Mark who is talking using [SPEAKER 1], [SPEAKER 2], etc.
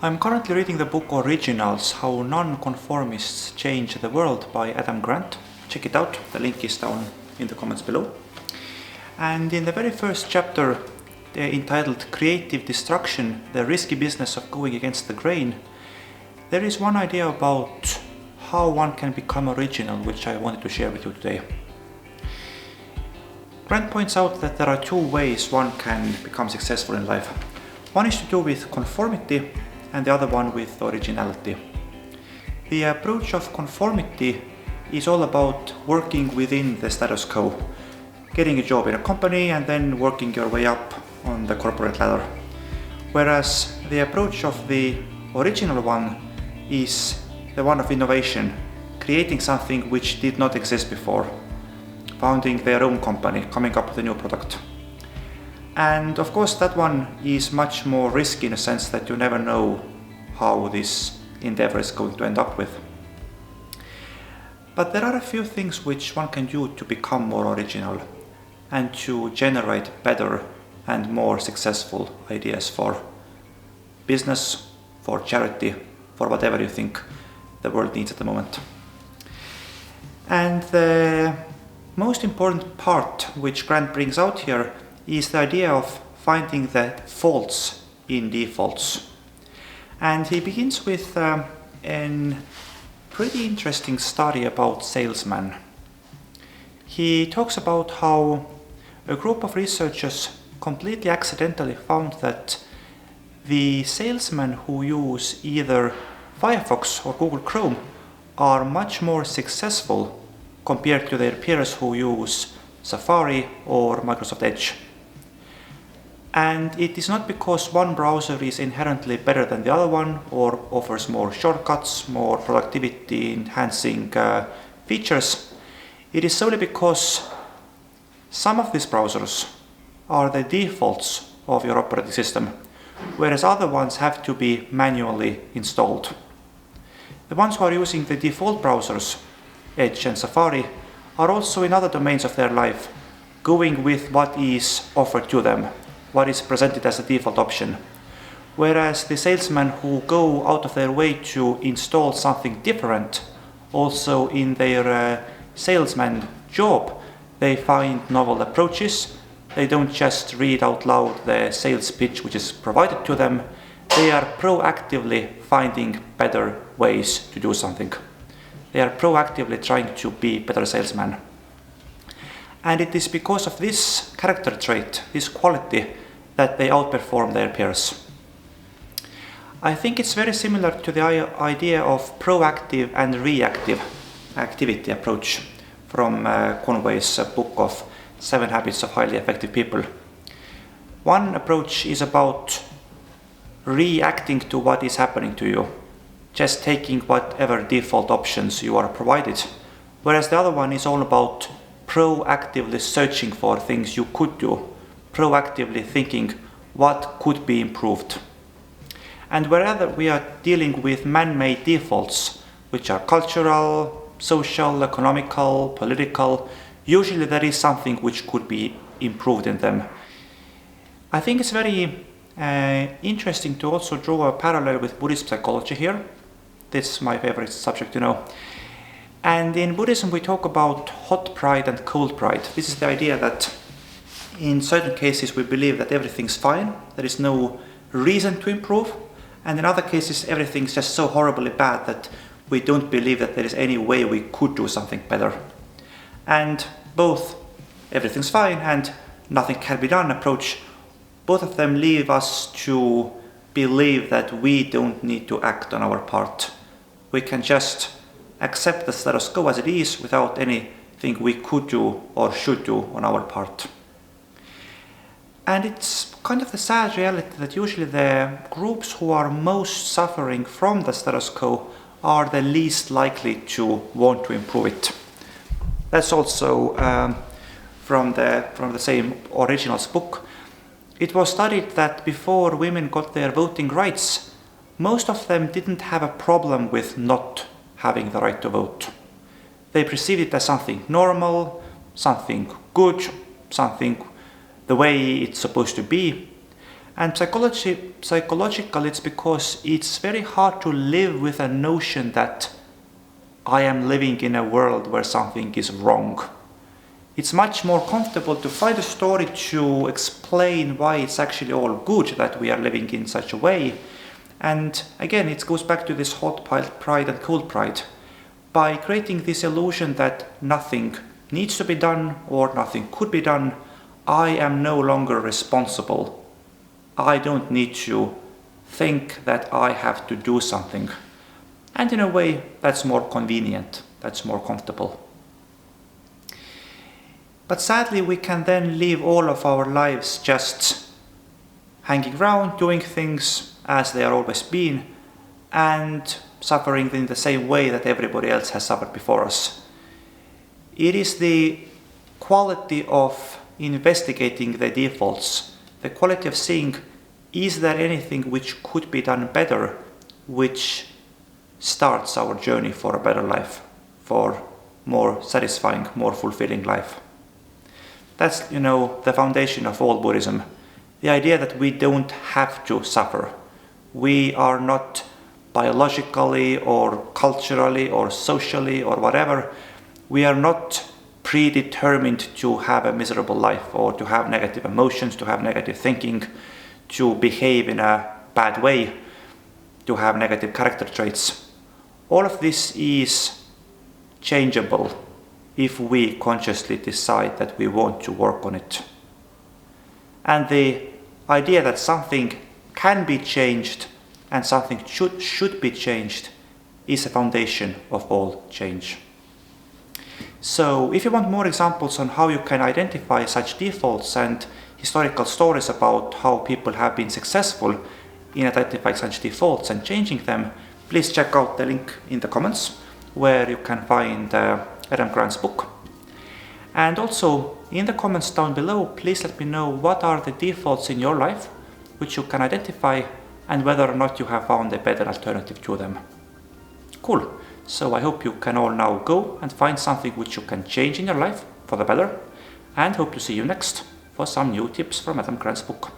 [SPEAKER 1] I'm currently reading the book Originals, How Non-Conformists Change the World by Adam Grant. Check it out, the link is down in the comments below. And in the very first chapter, entitled Creative Destruction, the risky business of going against the grain, there is one idea about how one can become original, which I wanted to share with you today. Grant points out that there are two ways one can become successful in life. One is to do with conformity, and the other one with originality. The approach of conformity is all about working within the status quo, getting a job in a company and then working your way up on the corporate ladder. Whereas the approach of the original one is the one of innovation, creating something which did not exist before, founding their own company, coming up with a new product. And of course that one is much more risky in a sense that you never know how this endeavor is going to end up with. But there are a few things which one can do to become more original and to generate better and more successful ideas for business, for charity, for whatever you think the world needs at the moment. And the most important part which Grant brings out here is the idea of finding the faults in defaults. And he begins with a pretty interesting study about salesmen. He talks about how a group of researchers completely accidentally found that the salesmen who use either Firefox or Google Chrome are much more successful compared to their peers who use Safari or Microsoft Edge. And it is not because one browser is inherently better than the other one or offers more shortcuts, more productivity enhancing features. It is solely because some of these browsers are the defaults of your operating system, whereas other ones have to be manually installed. The ones who are using the default browsers, Edge and Safari, are also in other domains of their life, going with what is offered to them, what is presented as a default option. Whereas the salesmen who go out of their way to install something different, also in their salesman job, they find novel approaches. They don't just read out loud the sales pitch which is provided to them. They are proactively finding better ways to do something. They are proactively trying to be better salesmen. And it is because of this character trait, this quality, that they outperform their peers. I think it's very similar to the idea of proactive and reactive activity approach from Conway's book of 7 Habits of Highly Effective People. One approach is about reacting to what is happening to you, just taking whatever default options you are provided, whereas the other one is all about proactively searching for things you could do, proactively thinking what could be improved. And wherever we are dealing with man-made defaults, which are cultural, social, economical, political, usually there is something which could be improved in them. I think it's very interesting to also draw a parallel with Buddhist psychology here. This is my favorite subject, And in Buddhism we talk about hot pride and cold pride. This is the idea that in certain cases we believe that everything's fine, there is no reason to improve, and in other cases everything's just so horribly bad that we don't believe that there is any way we could do something better. And both everything's fine and nothing can be done approach, both of them leave us to believe that we don't need to act on our part. We can just accept the status quo as it is without anything we could do or should do on our part. And it's kind of the sad reality that usually the groups who are most suffering from the status quo are the least likely to want to improve it. That's also from the same Originals book. It was studied that before women got their voting rights, most of them didn't have a problem with not having the right to vote. They perceived it as something normal, something good, something the way it's supposed to be. And psychological, it's because it's very hard to live with a notion that I am living in a world where something is wrong. It's much more comfortable to find a story to explain why it's actually all good that we are living in such a way. And again, it goes back to this hot pride and cold pride. By creating this illusion that nothing needs to be done or nothing could be done, I am no longer responsible. I don't need to think that I have to do something. And in a way, that's more convenient, that's more comfortable. But sadly, we can then live all of our lives just hanging around, doing things as they are always been, and suffering in the same way that everybody else has suffered before us. It is the quality of investigating the defaults, the quality of seeing, is there anything which could be done better, which starts our journey for a better life, for more satisfying, more fulfilling life. That's, the foundation of all Buddhism. The idea that we don't have to suffer. We are not biologically or culturally or socially or whatever, we are not predetermined to have a miserable life or to have negative emotions, to have negative thinking, to behave in a bad way, to have negative character traits. All of this is changeable if we consciously decide that we want to work on it. And the idea that something can be changed and something should be changed is a foundation of all change. So if you want more examples on how you can identify such defaults and historical stories about how people have been successful in identifying such defaults and changing them, please check out the link in the comments where you can find Adam Grant's book. And also in the comments down below, please let me know what are the defaults in your life which you can identify and whether or not you have found a better alternative to them. Cool. So I hope you can all now go and find something which you can change in your life for the better, and hope to see you next for some new tips from Adam Grant's book.